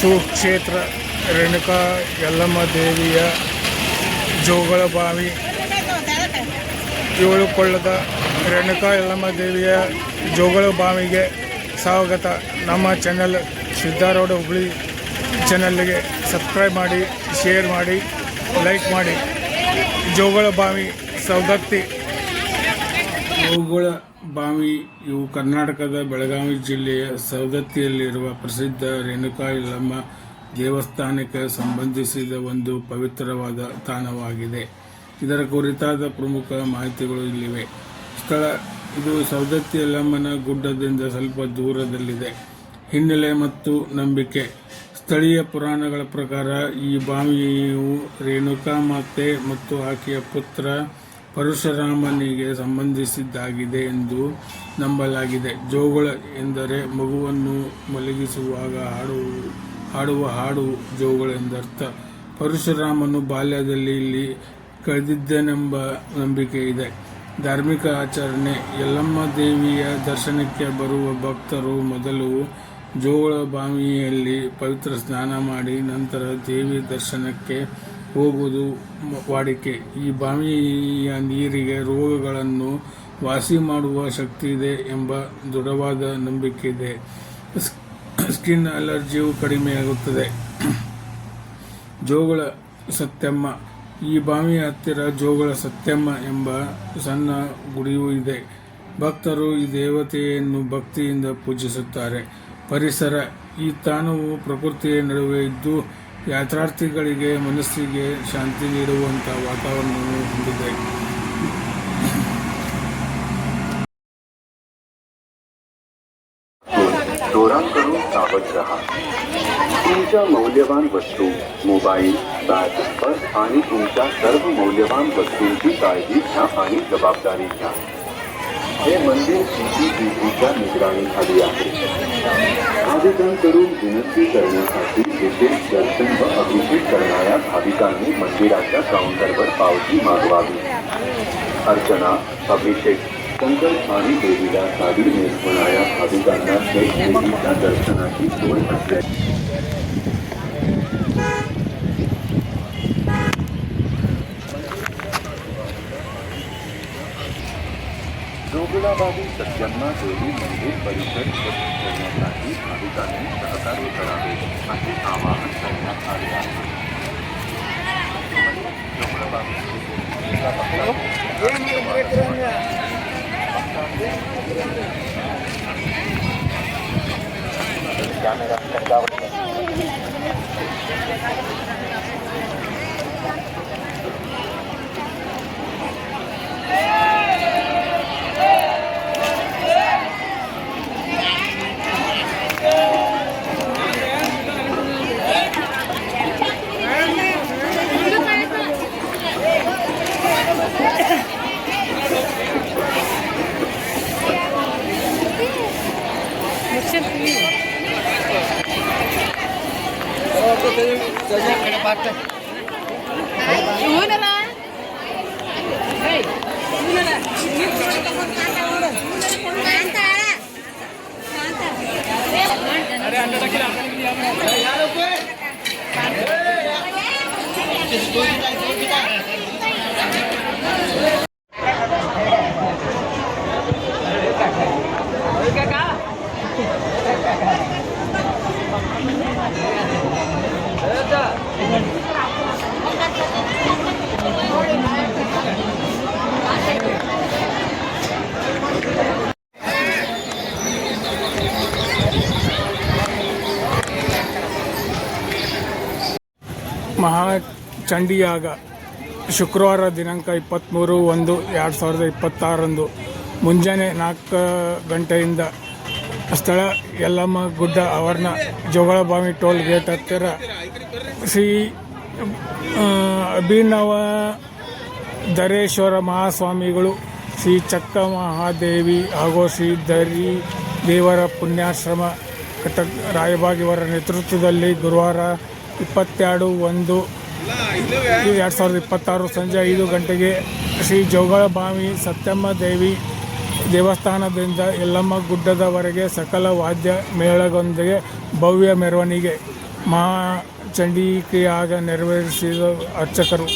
ಸುಕ್ಷೇತ್ರ ರೇಣುಕಾ ಯಲ್ಲಮ್ಮ ದೇವಿಯ ಜೋಗಳಬಾವಿ ಏಳುಕೊಳ್ಳದ ರೇಣುಕಾ ಯಲ್ಲಮ್ಮ ದೇವಿಯ ಜೋಗಳಬಾವಿಗೆ ಸ್ವಾಗತ. ನಮ್ಮ ಚಾನಲ್ ಸಿದ್ದಾರೂಢ ಹುಬ್ಳಿ ಚಾನಲ್ಗೆ ಸಬ್ಸ್ಕ್ರೈಬ್ ಮಾಡಿ, ಶೇರ್ ಮಾಡಿ, ಲೈಕ್ ಮಾಡಿ. ಜೋಗಳಬಾವಿ ಸವದತ್ತಿ. ಜೋಗಳಬಾವಿ ಇವು ಕರ್ನಾಟಕದ ಬೆಳಗಾವಿ ಜಿಲ್ಲೆಯ ಸವದತ್ತಿಯಲ್ಲಿರುವ ಪ್ರಸಿದ್ಧ ರೇಣುಕಾ ಯಲ್ಲಮ್ಮ ದೇವಸ್ಥಾನಕ್ಕೆ ಸಂಬಂಧಿಸಿದ ಒಂದು ಪವಿತ್ರವಾದ ತಾಣವಾಗಿದೆ. ಇದರ ಕುರಿತಾದ ಪ್ರಮುಖ ಮಾಹಿತಿಗಳು ಇಲ್ಲಿವೆ. ಸ್ಥಳ ಇದು ಸವದತ್ತಿ ಯಲ್ಲಮ್ಮನ ಗುಡ್ಡದಿಂದ ಸ್ವಲ್ಪ ದೂರದಲ್ಲಿದೆ. ಹಿನ್ನೆಲೆ ಮತ್ತು ನಂಬಿಕೆ. ಸ್ಥಳೀಯ ಪುರಾಣಗಳ ಪ್ರಕಾರ ಈ ಬಾವಿಯು ರೇಣುಕಾ ಮಾತೆ ಮತ್ತು ಆಕೆಯ ಪುತ್ರ ಪರಶುರಾಮನಿಗೆ ಸಂಬಂಧಿಸಿದ್ದಾಗಿದೆ ಎಂದು ನಂಬಲಾಗಿದೆ. ಜೋಗಳ ಎಂದರೆ ಮಗುವನ್ನು ಮಲಗಿಸುವಾಗ ಹಾಡುವ ಹಾಡು ಜೋಗಳ ಎಂದರ್ಥ. ಪರಶುರಾಮನು ಬಾಲ್ಯದಲ್ಲಿ ಇಲ್ಲಿ ಕಳೆದಿದ್ದನೆಂಬ ನಂಬಿಕೆ ಇದೆ. ಧಾರ್ಮಿಕ ಆಚರಣೆ. ಯಲ್ಲಮ್ಮ ದೇವಿಯ ದರ್ಶನಕ್ಕೆ ಬರುವ ಭಕ್ತರು ಮೊದಲು ಜೋಗಳಬಾವಿಯಲ್ಲಿ ಪವಿತ್ರ ಸ್ನಾನ ಮಾಡಿ ನಂತರ ದೇವಿ ದರ್ಶನಕ್ಕೆ ಹೋಗುವುದು ವಾಡಿಕೆ. ಈ ಬಾವಿಯ ನೀರಿಗೆ ರೋಗಗಳನ್ನು ವಾಸಿ ಮಾಡುವ ಶಕ್ತಿ ಇದೆ ಎಂಬ ದೃಢವಾದ ನಂಬಿಕೆ ಇದೆ. ಸ್ಕಿನ್ ಅಲರ್ಜಿಯು ಕಡಿಮೆಯಾಗುತ್ತದೆ. ಜೋಗಳ ಸತ್ಯಮ್ಮ. ಈ ಬಾವಿಯ ಹತ್ತಿರ ಜೋಗಳ ಸತ್ಯಮ್ಮ ಎಂಬ ಸಣ್ಣ ಗುಡಿಯೂ ಇದೆ. ಭಕ್ತರು ಈ ದೇವತೆಯನ್ನು ಭಕ್ತಿಯಿಂದ ಪೂಜಿಸುತ್ತಾರೆ. ಪರಿಸರ. ಈ ತಾಣವು ಪ್ರಕೃತಿಯ ನಡುವೆ ಇದ್ದು ಯಾತ್ರಾರ್ಥಿಗಳಿಗೆ ಮನಸ್ಸಿಗೆ ಶಾಂತಿ ನೀಡುವಂತಹ ವಾತಾವರಣವನ್ನು ಹೊಂದಿದೆ. दौरान करून सावध रहा. तुमच्या मौल्यवान वस्तू, मोबाईल, बॅग, पर्स आणि तुमच्या सर्व मौल्यवान वस्तूंची काळजी घ्या आणि जबाबदारी घ्या. हे मंदिर CCTVच्या निगराणीखाली आहे. भाविकांकडून विनंती करण्यासाठी विशेष दर्शन व अभिषेक करणाऱ्या भाविकांनी मंदिराच्या काउंटरवर पावती मागवावी. अर्चना, अभिषेक, संकल्प आणि देवीला साडी नेसवणाऱ्या भाविकांना थेट देवीच्या दर्शनाची सोय असते. जोगुलाबावी सत्यम्मा देवी मंदिर परिसर स्वच्छ करण्यासाठी भाविकांनी सहकार्य करावे असे आवाहन करण्यात आले आहे. ಮಹಾಚಂಡಿಯಾಗ ಶುಕ್ರವಾರ ದಿನಾಂಕ 23/1/2026 ಮುಂಜಾನೆ 4 ಗಂಟೆಯಿಂದ ಸ್ಥಳ ಯಲ್ಲಮ್ಮ ಗುಡ್ಡ ಆವರಣ ಜೋಗಳಬಾವಿ ಟೋಲ್ ಗೇಟ್ ಹತ್ತಿರ ಶ್ರೀ ಅಭಿನವ ಧರೇಶ್ವರ ಮಹಾಸ್ವಾಮಿಗಳು, ಶ್ರೀ ಚಕ್ಕ ಮಹಾದೇವಿ ಹಾಗೂ ಶ್ರೀ ಧರಿ ದೇವರ ಪುಣ್ಯಾಶ್ರಮ ಕಟಕ್ ರಾಯಬಾಗಿಯವರ ನೇತೃತ್ವದಲ್ಲಿ ಗುರುವಾರ 22/1/2026 ಸಂಜೆ 5 ಗಂಟೆಗೆ ಶ್ರೀ ಜೋಗಳಬಾವಿ ಸತ್ಯಮ್ಮ ದೇವಿ ದೇವಸ್ಥಾನದಿಂದ ಯಲ್ಲಮ್ಮ ಗುಡ್ಡದವರೆಗೆ ಸಕಲ ವಾದ್ಯ ಮೇಳದೊಂದಿಗೆ ಭವ್ಯ ಮೆರವಣಿಗೆ ಚಂಡಿಕೆಯಾಗ ನೆರವೇರಿಸಿದ ಅರ್ಚಕರು.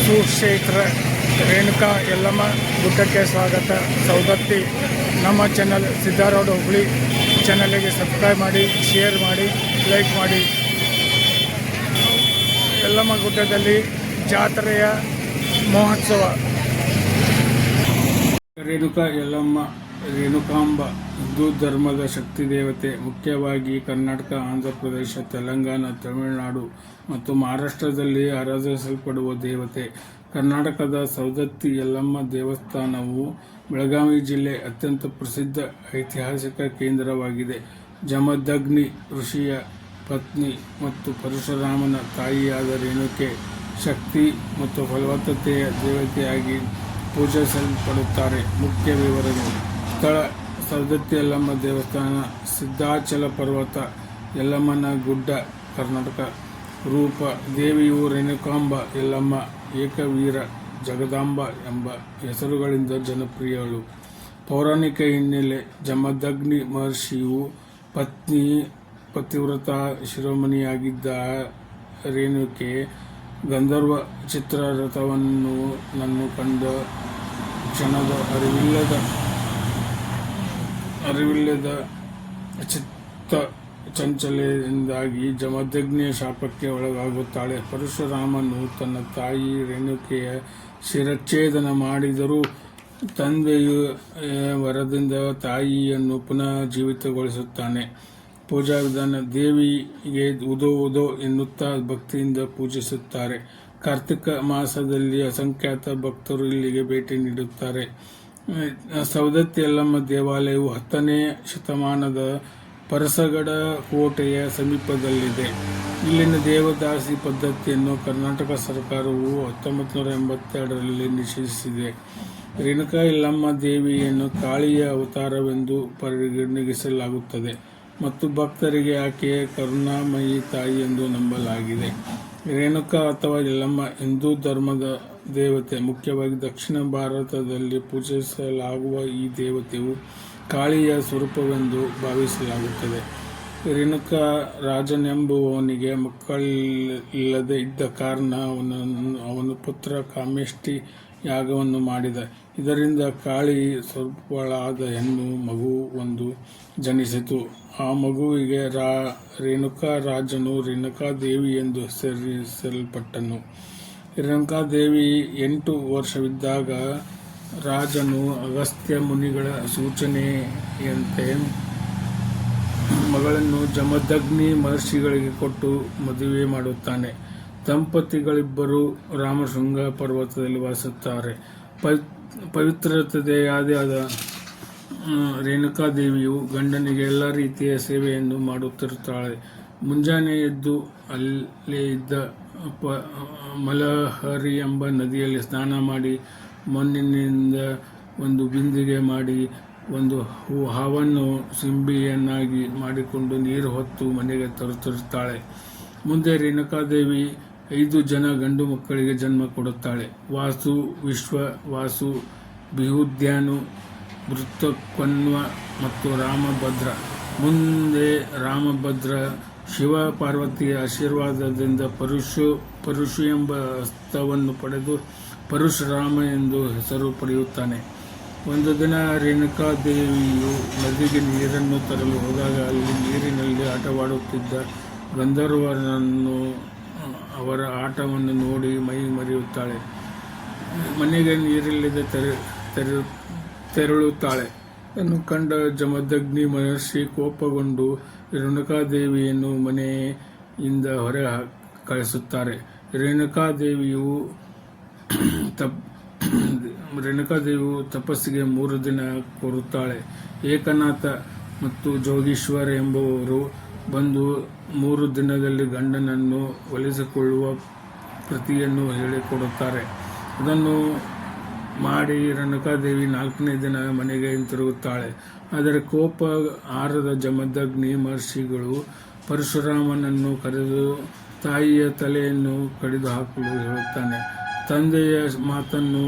ಸುಕ್ಷೇತ್ರ ರೇಣುಕಾ ಯಲ್ಲಮ್ಮ ಗುಡ್ಡಕ್ಕೆ ಸ್ವಾಗತ. ಸೌದತ್ತಿ ನಮ್ಮ ಚಾನಲ್ ಸಿದ್ದಾರೂಢ ಹುಬ್ಳಿ ಚಾನಲ್ಗೆ ಸಬ್ಸ್ಕ್ರೈಬ್ ಮಾಡಿ, ಶೇರ್ ಮಾಡಿ, ಲೈಕ್ ಮಾಡಿ. ಯಲ್ಲಮ್ಮ ಗುಡ್ಡದಲ್ಲಿ ಜಾತ್ರೆಯ ಮಹೋತ್ಸವ. ರೇಣುಕಾ ಯಲ್ಲಮ್ಮ ರೇಣುಕಾಂಬ ಹಿಂದೂ ಧರ್ಮದ ಶಕ್ತಿ ದೇವತೆ. ಮುಖ್ಯವಾಗಿ ಕರ್ನಾಟಕ, ಆಂಧ್ರ ಪ್ರದೇಶ, ತೆಲಂಗಾಣ, ತಮಿಳುನಾಡು ಮತ್ತು ಮಹಾರಾಷ್ಟ್ರದಲ್ಲಿ ಆರಾಧಿಸಲ್ಪಡುವ ದೇವತೆ. ಕರ್ನಾಟಕದ ಸೌದತ್ತಿ ಯಲ್ಲಮ್ಮ ದೇವಸ್ಥಾನವು ಬೆಳಗಾವಿ ಜಿಲ್ಲೆ ಅತ್ಯಂತ ಪ್ರಸಿದ್ಧ ಐತಿಹಾಸಿಕ ಕೇಂದ್ರವಾಗಿದೆ. ಜಮದಗ್ನಿ ಋಷಿಯ ಪತ್ನಿ ಮತ್ತು ಪರಶುರಾಮನ ತಾಯಿಯಾದ ರೇಣುಕೆ ಶಕ್ತಿ ಮತ್ತು ಫಲವತ್ತತೆಯ ದೇವತೆಯಾಗಿ ಪೂಜಿಸಲ್ಪಡುತ್ತಾರೆ. ಮುಖ್ಯ ವಿವರಗಳು: ಸ್ಥಳ: ಸೌದತ್ತಿ ಯಲ್ಲಮ್ಮ ದೇವಸ್ಥಾನ, ಸಿದ್ಧಾಚಲ ಪರ್ವತ, ಯಲ್ಲಮ್ಮನ ಗುಡ್ಡ, ಕರ್ನಾಟಕ. ರೂಪ: ದೇವಿಯು ರೇಣುಕಾಂಬ, ಯಲ್ಲಮ್ಮ, ಏಕವೀರ, ಜಗದಾಂಬ ಎಂಬ ಹೆಸರುಗಳಿಂದ ಜನಪ್ರಿಯಳು. ಪೌರಾಣಿಕ ಹಿನ್ನೆಲೆ: ಜಮದಗ್ನಿ ಮಹರ್ಷಿಯು ಪತ್ನಿ ಪತಿವ್ರತ ಶಿರೋಮಣಿಯಾಗಿದ್ದ ರೇಣುಕೆ ಗಂಧರ್ವ ಚಿತ್ರರಥವನ್ನು ಕಂಡ ಕ್ಷಣದ ಅರಿವಿಲ್ಲದ ಚಿತ್ತ ಚಂಚಲೆಯಿಂದಾಗಿ ಜಮದಗ್ನಿಯ ಶಾಪಕ್ಕೆ ಒಳಗಾಗುತ್ತಾಳೆ. ಪರಶುರಾಮನು ತನ್ನ ತಾಯಿ ರೇಣುಕೆಯ ಶಿರಚ್ಛೇದನ ಮಾಡಿದರೂ ತಂದೆಯ ವರದಿಂದ ತಾಯಿಯನ್ನು ಪುನಃ ಜೀವಿತಗೊಳಿಸುತ್ತಾನೆ. ಪೂಜಾ ವಿಧಾನ: ದೇವಿಗೆ ಉದೋ ಉದೋ ಎನ್ನುತ್ತಾ ಭಕ್ತಿಯಿಂದ ಪೂಜಿಸುತ್ತಾರೆ. ಕಾರ್ತಿಕ ಮಾಸದಲ್ಲಿ ಅಸಂಖ್ಯಾತ ಭಕ್ತರು ಇಲ್ಲಿಗೆ ಭೇಟಿ ನೀಡುತ್ತಾರೆ. ಸೌದತ್ತಿ ಯಲ್ಲಮ್ಮ ದೇವಾಲಯವು 10ನೇ ಶತಮಾನದ ಪರಸಗಡ ಕೋಟೆಯ ಸಮೀಪದಲ್ಲಿದೆ. ಇಲ್ಲಿನ ದೇವದಾಸಿ ಪದ್ಧತಿಯನ್ನು ಕರ್ನಾಟಕ ಸರ್ಕಾರವು 1982ರಲ್ಲಿ ನಿಷೇಧಿಸಿದೆ. ರೇಣುಕಾ ಯಲ್ಲಮ್ಮ ದೇವಿಯನ್ನು ಕಾಳಿಯ ಅವತಾರವೆಂದು ಪರಿಗಣಿಸಲಾಗುತ್ತದೆ ಮತ್ತು ಭಕ್ತರಿಗೆ ಆಕೆಯ ಕರುಣಾಮಯಿ ತಾಯಿ ಎಂದು ನಂಬಲಾಗಿದೆ. ರೇಣುಕಾ ಅಥವಾ ಯಲ್ಲಮ್ಮ ಹಿಂದೂ ಧರ್ಮದ ದೇವತೆ. ಮುಖ್ಯವಾಗಿ ದಕ್ಷಿಣ ಭಾರತದಲ್ಲಿ ಪೂಜಿಸಲಾಗುವ ಈ ದೇವತೆಯು ಕಾಳಿಯ ಸ್ವರೂಪವೆಂದು ಭಾವಿಸಲಾಗುತ್ತದೆ. ರೇಣುಕಾ ರಾಜನೆಂಬುವವನಿಗೆ ಮಕ್ಕಳಿಲ್ಲದೆ ಇದ್ದ ಕಾರಣ ಅವನ ಪುತ್ರ ಕಾಮೇಷ್ಟಿ ಯಾಗವನ್ನು ಮಾಡಿದ. ಇದರಿಂದ ಕಾಳಿ ಸ್ವರೂಪಳಾದ ಹೆಣ್ಣು ಮಗುವೊಂದು ಜನಿಸಿತು. ಆ ಮಗುವಿಗೆ ರೇಣುಕಾ ರಾಜನು ರೇಣುಕಾದೇವಿ ಎಂದು ಹೆಸರಿಸಲ್ಪಟ್ಟನು. ರೇಣುಕಾದೇವಿ 8 ವರ್ಷವಿದ್ದಾಗ ರಾಜನು ಅಗಸ್ತ್ಯ ಮುನಿಗಳ ಸೂಚನೆಯಂತೆ ಮಗಳನ್ನು ಜಮದಗ್ನಿ ಮಹರ್ಷಿಗಳಿಗೆ ಕೊಟ್ಟು ಮದುವೆ ಮಾಡುತ್ತಾನೆ. ದಂಪತಿಗಳಿಬ್ಬರು ರಾಮಶೃಂಗ ಪರ್ವತದಲ್ಲಿ ವಾಸಿಸುತ್ತಾರೆ. ಪವಿತ್ರತೆಯಾದ ರೇಣುಕಾದೇವಿಯು ಗಂಡನಿಗೆ ಎಲ್ಲ ರೀತಿಯ ಸೇವೆಯನ್ನು ಮಾಡುತ್ತಿರುತ್ತಾಳೆ. ಮುಂಜಾನೆ ಎದ್ದು ಅಲ್ಲೇ ಇದ್ದ ಮಲಹರಿ ಎಂಬ ನದಿಯಲ್ಲಿ ಸ್ನಾನ ಮಾಡಿ, ಮಣ್ಣಿನಿಂದ ಒಂದು ಬಿಂದಿಗೆ ಮಾಡಿ ಒಂದು ಹಾವನ್ನು ಸಿಂಬಿಯನ್ನಾಗಿ ಮಾಡಿಕೊಂಡು ನೀರು ಹೊತ್ತು ಮನೆಗೆ ತರುತ್ತಿರುತ್ತಾಳೆ. ಮುಂದೆ ರೇಣುಕಾದೇವಿ 5 ಜನ ಗಂಡು ಮಕ್ಕಳಿಗೆ ಜನ್ಮ ಕೊಡುತ್ತಾಳೆ. ವಾಸು, ವಿಶ್ವ, ವಾಸು, ಬಿಹುದ್ಯಾನು, ಭೃತಕನ್ವ ಮತ್ತು ರಾಮಭದ್ರ. ಮುಂದೆ ರಾಮಭದ್ರ ಶಿವ ಪಾರ್ವತಿಯ ಆಶೀರ್ವಾದದಿಂದ ಪರಶು ಎಂಬ ಹಸ್ತವನ್ನು ಪಡೆದು ಪರಶುರಾಮ ಎಂದು ಹೆಸರು ಪಡೆಯುತ್ತಾನೆ. ಒಂದು ದಿನ ರೇಣುಕಾದೇವಿಯು ನದಿಗೆ ನೀರನ್ನು ತರಲು ಹೋದಾಗ ಅಲ್ಲಿ ನೀರಿನಲ್ಲಿ ಆಟವಾಡುತ್ತಿದ್ದ ಗಂಧರ್ವನನ್ನು ಅವರ ಆಟವನ್ನು ನೋಡಿ ಮೈ ಮರೆಯುತ್ತಾಳೆ. ಮನೆಗೆ ನೀರಿಲ್ಲದೆ ತೆರಳುತ್ತಾಳೆ. ಇದನ್ನು ಕಂಡ ಜಮದಗ್ನಿ ಮಹರ್ಷಿ ಕೋಪಗೊಂಡು ರೇಣುಕಾದೇವಿಯನ್ನು ಮನೆಯಿಂದ ಹೊರ ಕಳಿಸುತ್ತಾರೆ. ರೇಣುಕಾದೇವಿಯು ತಪಸ್ಸಿಗೆ 3 ದಿನ ಕೋರುತ್ತಾಳೆ. ಏಕನಾಥ ಮತ್ತು ಜೋಗೀಶ್ವರ ಎಂಬುವವರು ಬಂದು 3 ದಿನದಲ್ಲಿ ಗಂಡನನ್ನು ಒಲಿಸಿಕೊಳ್ಳುವ ಪ್ರತಿಯನ್ನು ಹೇಳಿಕೊಡುತ್ತಾರೆ. ಅದನ್ನು ಮಾಡಿ ರೇಣುಕಾದೇವಿ 4ನೇ ದಿನ ಮನೆಗೆ ಹಿಂತಿರುಗುತ್ತಾಳೆ. ಆದರೆ ಕೋಪ ಆರದ ಜಮದಗ್ನಿ ಮಹರ್ಷಿಗಳು ಪರಶುರಾಮನನ್ನು ಕರೆದು ತಾಯಿಯ ತಲೆಯನ್ನು ಕಡಿದು ಹಾಕಲು ಹೇಳುತ್ತಾನೆ. ತಂದೆಯ ಮಾತನ್ನು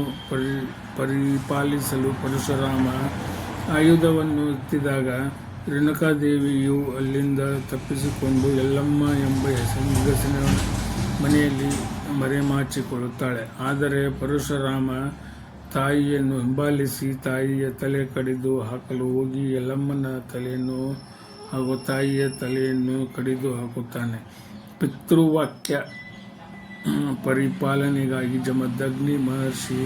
ಪರಿಪಾಲಿಸಲು ಪರಶುರಾಮ ಆಯುಧವನ್ನು ಎತ್ತಿದಾಗ ರೇಣುಕಾದೇವಿಯು ಅಲ್ಲಿಂದ ತಪ್ಪಿಸಿಕೊಂಡು ಯಲ್ಲಮ್ಮ ಎಂಬ ಹೆಂಗಸಿನ ಮನೆಯಲ್ಲಿ ಮರೆಮಾಚಿಕೊಳ್ಳುತ್ತಾಳೆ. ಆದರೆ ಪರಶುರಾಮ ತಾಯಿಯನ್ನು ಹಿಂಬಾಲಿಸಿ ತಾಯಿಯ ತಲೆ ಕಡಿದು ಹಾಕಲು ಹೋಗಿ ಯಲ್ಲಮ್ಮನ ತಲೆಯನ್ನು ಹಾಗೂ ತಾಯಿಯ ತಲೆಯನ್ನು ಕಡಿದು ಹಾಕುತ್ತಾನೆ. ಪಿತೃವಾಕ್ಯ ಪರಿಪಾಲನೆಗಾಗಿ ಜಮದಗ್ನಿ ಮಹರ್ಷಿ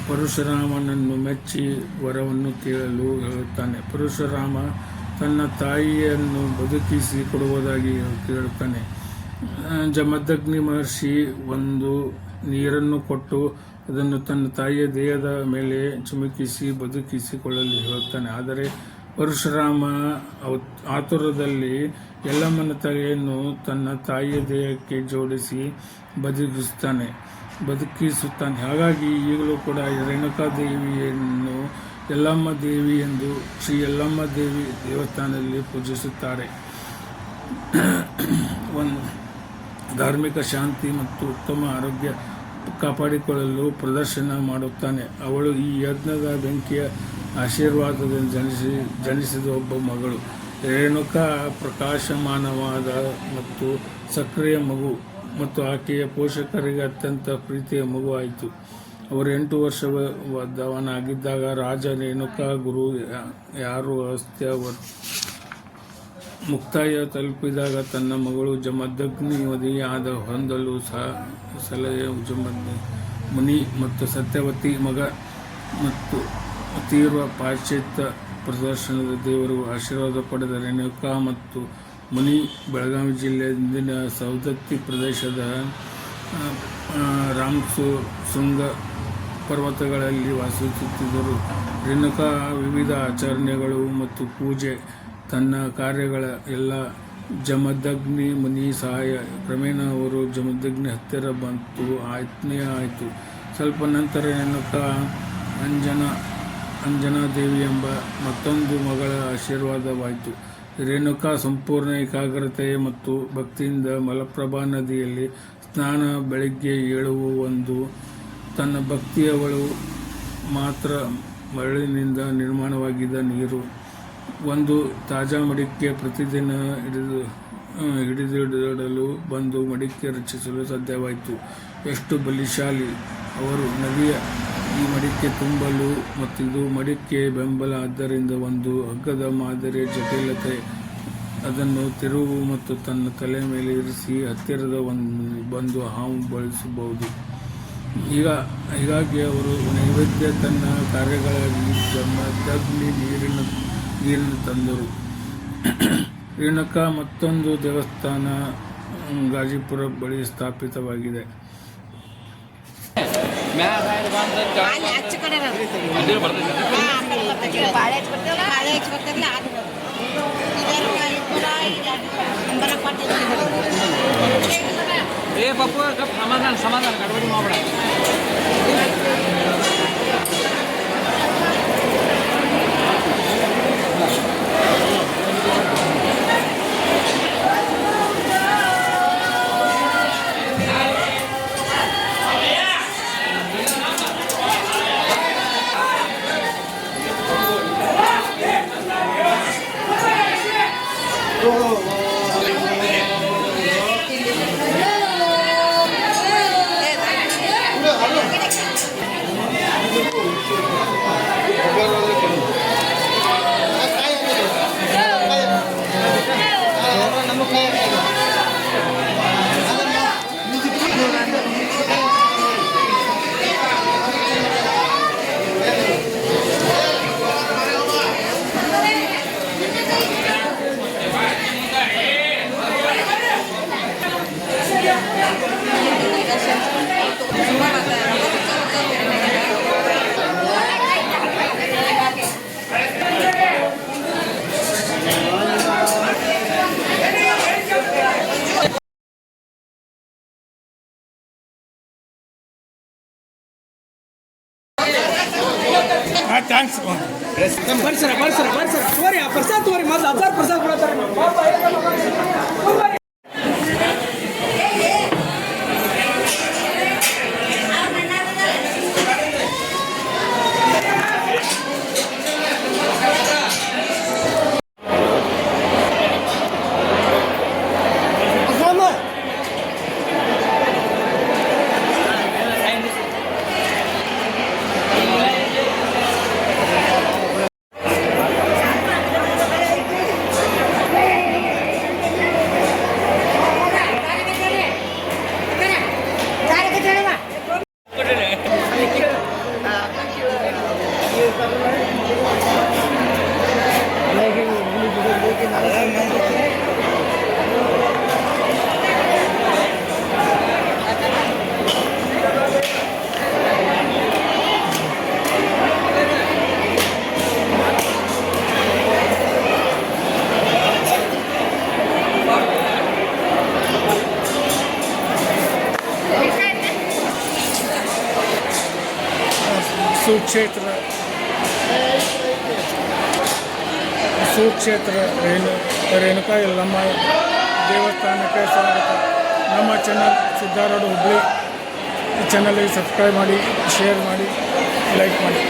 ಪರಶುರಾಮನನ್ನು ಮೆಚ್ಚಿ ವರವನ್ನು ಕೇಳಲು ಹೇಳುತ್ತಾನೆ. ಪರಶುರಾಮ ತನ್ನ ತಾಯಿಯನ್ನು ಬದುಕಿಸಿ ಕೊಡುವುದಾಗಿ ಕೇಳುತ್ತಾನೆ. ಜಮದಗ್ನಿ ಮಹರ್ಷಿ ಒಂದು ನೀರನ್ನು ಕೊಟ್ಟು ಅದನ್ನು ತನ್ನ ತಾಯಿಯ ದೇಹದ ಮೇಲೆ ಚಿಮುಕಿಸಿ ಬದುಕಿಸಿಕೊಳ್ಳಲು ಹೇಳುತ್ತಾನೆ. ಆದರೆ ಪರಶುರಾಮ ಆತುರದಲ್ಲಿ ಯಲ್ಲಮ್ಮನ ತಲೆಯನ್ನು ತನ್ನ ತಾಯಿಯ ದೇಹಕ್ಕೆ ಜೋಡಿಸಿ ಬದುಕಿಸುತ್ತಾನೆ. ಹಾಗಾಗಿ ಈಗಲೂ ಕೂಡ ರೇಣುಕಾದೇವಿಯನ್ನು ಯಲ್ಲಮ್ಮ ದೇವಿ ಎಂದು ಶ್ರೀ ಯಲ್ಲಮ್ಮ ದೇವಿ ದೇವಸ್ಥಾನದಲ್ಲಿ ಪೂಜಿಸುತ್ತಾರೆ. ಧಾರ್ಮಿಕ ಶಾಂತಿ ಮತ್ತು ಉತ್ತಮ ಆರೋಗ್ಯ ಕಾಪಾಡಿಕೊಳ್ಳಲು ಪ್ರದರ್ಶನ ಮಾಡುತ್ತಾನೆ. ಅವಳು ಈ ಯಜ್ಞದ ಬೆಂಕಿಯ ಆಶೀರ್ವಾದದಿಂದ ಜನಿಸಿದ ಒಬ್ಬ ಮಗಳು. ರೇಣುಕಾ ಪ್ರಕಾಶಮಾನವಾದ ಮತ್ತು ಸಕ್ರಿಯ ಮಗು ಮತ್ತು ಆಕೆಯ ಪೋಷಕರಿಗೆ ಅತ್ಯಂತ ಪ್ರೀತಿಯ ಮಗು ಆಯಿತು. ಅವರು 8 ವರ್ಷದವನಾಗಿದ್ದಾಗ ರಾಜ ರೇಣುಕಾ ಗುರು ಯಾರು ಅಗಸ್ತ್ಯ ಮುಕ್ತಾಯ ತಲುಪಿದಾಗ ತನ್ನ ಮಗಳು ಜಮದಗ್ನಿ ಮದುವೆಯಾದ ಹೊಂದಲು ಸಲಹೆ ಮುನಿ ಮತ್ತು ಸತ್ಯವತಿ ಮಗ ಮತ್ತು ತೀವ್ರ ಪಾಶ್ಚಾತ್ಯ ಪ್ರದರ್ಶನದ ದೇವರು ಆಶೀರ್ವಾದ ಪಡೆದ ರೇಣುಕಾ ಮತ್ತು ಮುನಿ ಬೆಳಗಾವಿ ಜಿಲ್ಲೆಯ ಇಂದಿನ ಸವದತ್ತಿ ಪ್ರದೇಶದ ರಾಮಶೃಂಗ ಪರ್ವತಗಳಲ್ಲಿ ವಾಸಿಸುತ್ತಿದ್ದರು. ರೇಣುಕಾ ವಿವಿಧ ಆಚರಣೆಗಳು ಮತ್ತು ಪೂಜೆ ತನ್ನ ಕಾರ್ಯಗಳ ಎಲ್ಲ ಜಮದಗ್ನಿ ಮುನಿ ಸಹಾಯ. ಕ್ರಮೇಣ ಅವರು ಜಮದಗ್ನಿ ಹತ್ತಿರ ಬಂತು ಆತ್ಮೀಯ ಆಯಿತು. ಸ್ವಲ್ಪ ನಂತರ ರೇಣುಕಾ ಅಂಜನಾದೇವಿ ಎಂಬ ಮತ್ತೊಂದು ಮಗಳ ಆಶೀರ್ವಾದವಾಯಿತು. ರೇಣುಕಾ ಸಂಪೂರ್ಣ ಏಕಾಗ್ರತೆ ಮತ್ತು ಭಕ್ತಿಯಿಂದ ಮಲಪ್ರಭಾ ನದಿಯಲ್ಲಿ ಸ್ನಾನ ಬೆಳಗ್ಗೆ ಏಳುವುದು ತನ್ನ ಭಕ್ತಿಯವಳು ಮಾತ್ರ ಮರಳಿನಿಂದ ನಿರ್ಮಾಣವಾಗಿದ್ದ ನೀರು ಒಂದು ತಾಜಾ ಮಡಿಕೆ ಪ್ರತಿದಿನ ಹಿಡಿದಿಡಲು ಬಂದು ಮಡಿಕೆ ರಚಿಸಲು ಸಾಧ್ಯವಾಯಿತು. ಎಷ್ಟು ಬಲಿಶಾಲಿ ಅವರು ನದಿಯ ಈ ಮಡಿಕೆ ತುಂಬಲು ಮತ್ತು ಇದು ಮಡಿಕೆ ಬೆಂಬಲ ಆದ್ದರಿಂದ ಒಂದು ಹಗ್ಗದ ಮಾದರಿಯ ಜಟಿಲತೆ ಅದನ್ನು ತಿರುವು ಮತ್ತು ತನ್ನ ತಲೆ ಮೇಲೆ ಇರಿಸಿ ಹತ್ತಿರದ ಬಂದು ಹಾವು ಬಳಸಬಹುದು. ಹೀಗಾಗಿ ಅವರು ನೈವೇದ್ಯ ತನ್ನ ಕಾರ್ಯಗಳಾಗಿ ಜಮದಗ್ನಿ ನೀರಿನ ತಂದರು. ರೇಣುಕಾ ಮತ್ತೊಂದು ದೇವಸ್ಥಾನ ಗಾಜಿಪುರ ಬಳಿ ಸ್ಥಾಪಿತವಾಗಿದೆ. ಸಮಾಧಾನ ಗಡಬಡಿ ಮಾಡಬೇಡ. ಥ್ಯಾಂಕ್ಸ್. ಬರ್ಸರ ತೋರಿ ಆ ಪ್ರಸಾದ್ ತೋರಿ ಮೊದಲು 1000 ಪ್ರಸಾದ್ ಕೊಡ್ತಾರೆ. ಸುಕ್ಷೇತ್ರ ರೇಣುಕಾ ಯಲ್ಲಮ್ಮ ದೇವಸ್ಥಾನಕ್ಕೆ ಸ್ವಾಗತ. ನಮ್ಮ ಚಾನಲ್ ಸಿದ್ದಾರೋಡ್ ಹುಬ್ಳಿ. ಈ ಚಾನಲ್ಗೆ ಸಬ್ಸ್ಕ್ರೈಬ್ ಮಾಡಿ, ಶೇರ್ ಮಾಡಿ, ಲೈಕ್ ಮಾಡಿ.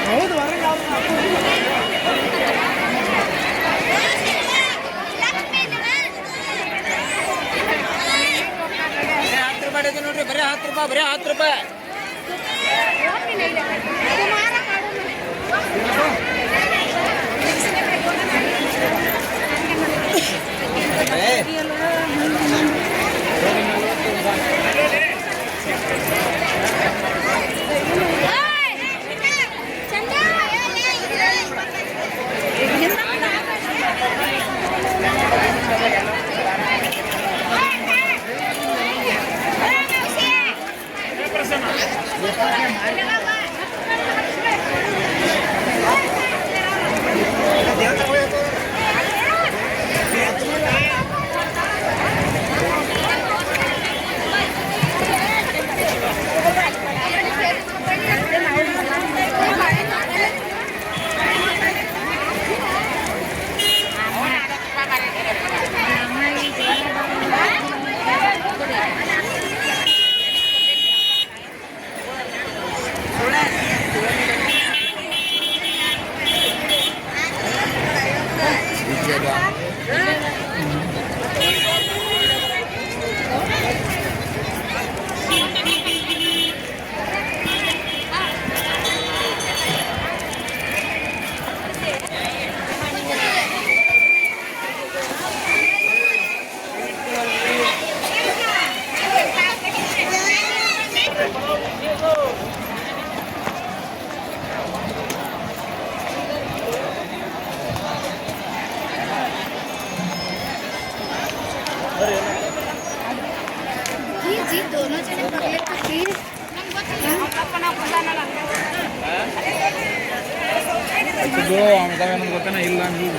ನೋಡ್ರಿ ಬರೀ 10 ರೂಪಾಯಿ. जी दोनों जने पकड़े तो फिर ಗೊತ್ತಾನ ಇಲ್ಲ ನೀವು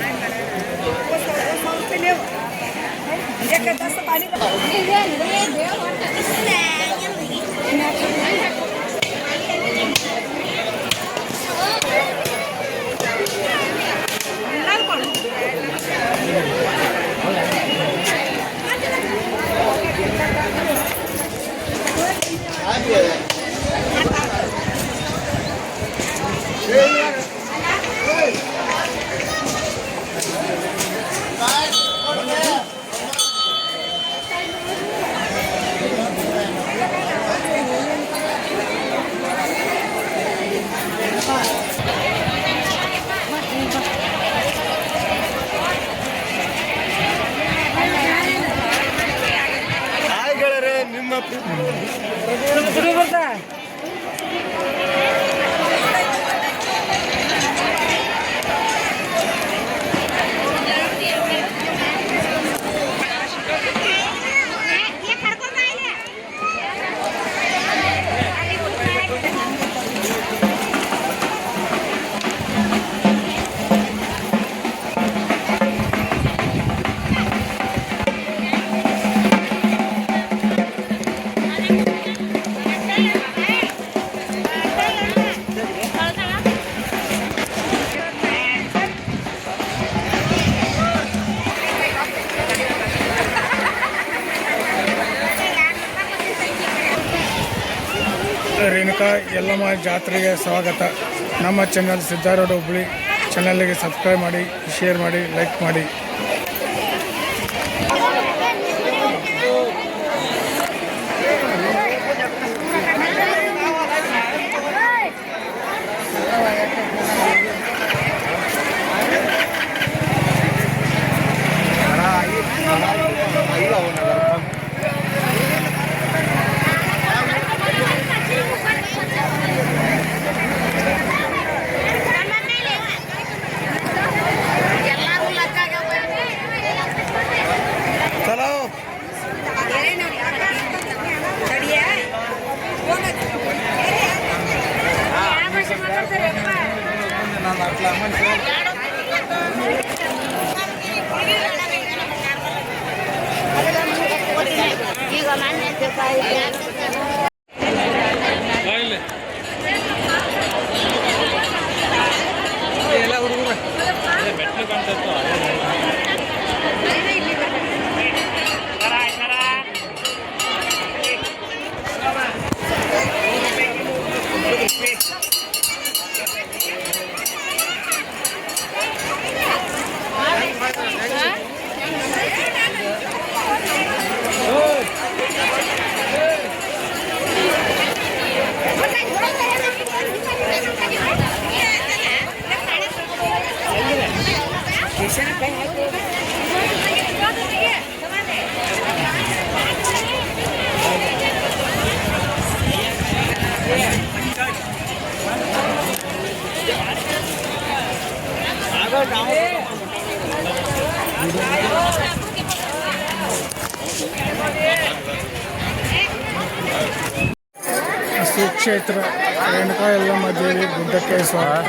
ಬರ್ತಾ ರೇಣುಕಾ ಯಲ್ಲಮ್ಮ ಜಾತ್ರೆಗೆ ಸ್ವಾಗತ. ನಮ್ಮ ಚಾನಲ್ ಸಿದ್ದಾರೂಢ ಹುಬ್ಳಿ ಚಾನಲ್ಗೆ ಸಬ್ಸ್ಕ್ರೈಬ್ ಮಾಡಿ, ಶೇರ್ ಮಾಡಿ, ಲೈಕ್ ಮಾಡಿ. ಶ್ರೀಕ್ಷೇತ್ರ ರೇಣುಕಾ ಯಲ್ಲಮ್ಮ ದೇವಿ ಗುಡ್ಡಕ್ಕೆ ಸ್ವಾಗತ.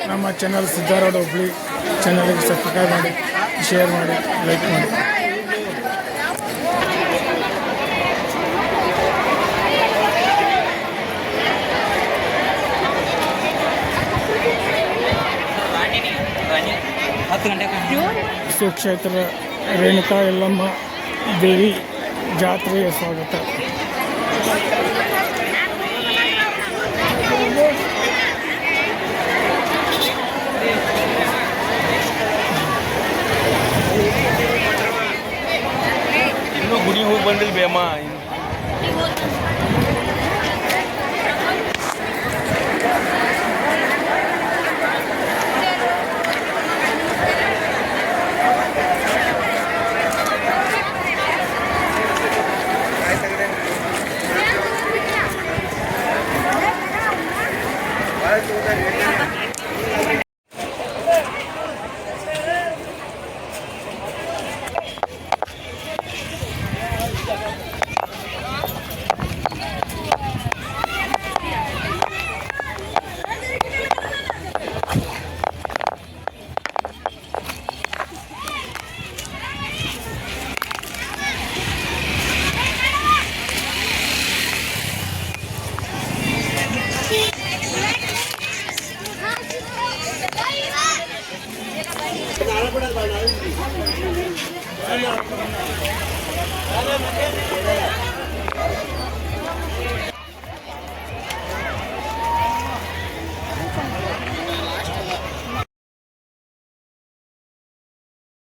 ನಮ್ಮ ಚಾನಲ್ ಸಿದ್ದಾರೂಢ ಹುಬ್ಳಿ ಚಾನಲ್ಗೆ ಸಬ್ಸ್ಕ್ರೈಬ್ ಮಾಡಿ, ಶೇರ್ ಮಾಡಿ, ಲೈಕ್ ಮಾಡಿ. ಶ್ರೀಕ್ಷೇತ್ರ ರೇಣುಕಾ ಯಲ್ಲಮ್ಮ ದೇವಿ ಜಾತ್ರೆಗೆ ಸ್ವಾಗತ. ಇನ್ನೂ ಗುಡಿ ಹೋಗಿ ಬಂದಿಲ್ಲ ಬೇಮ. Gracias.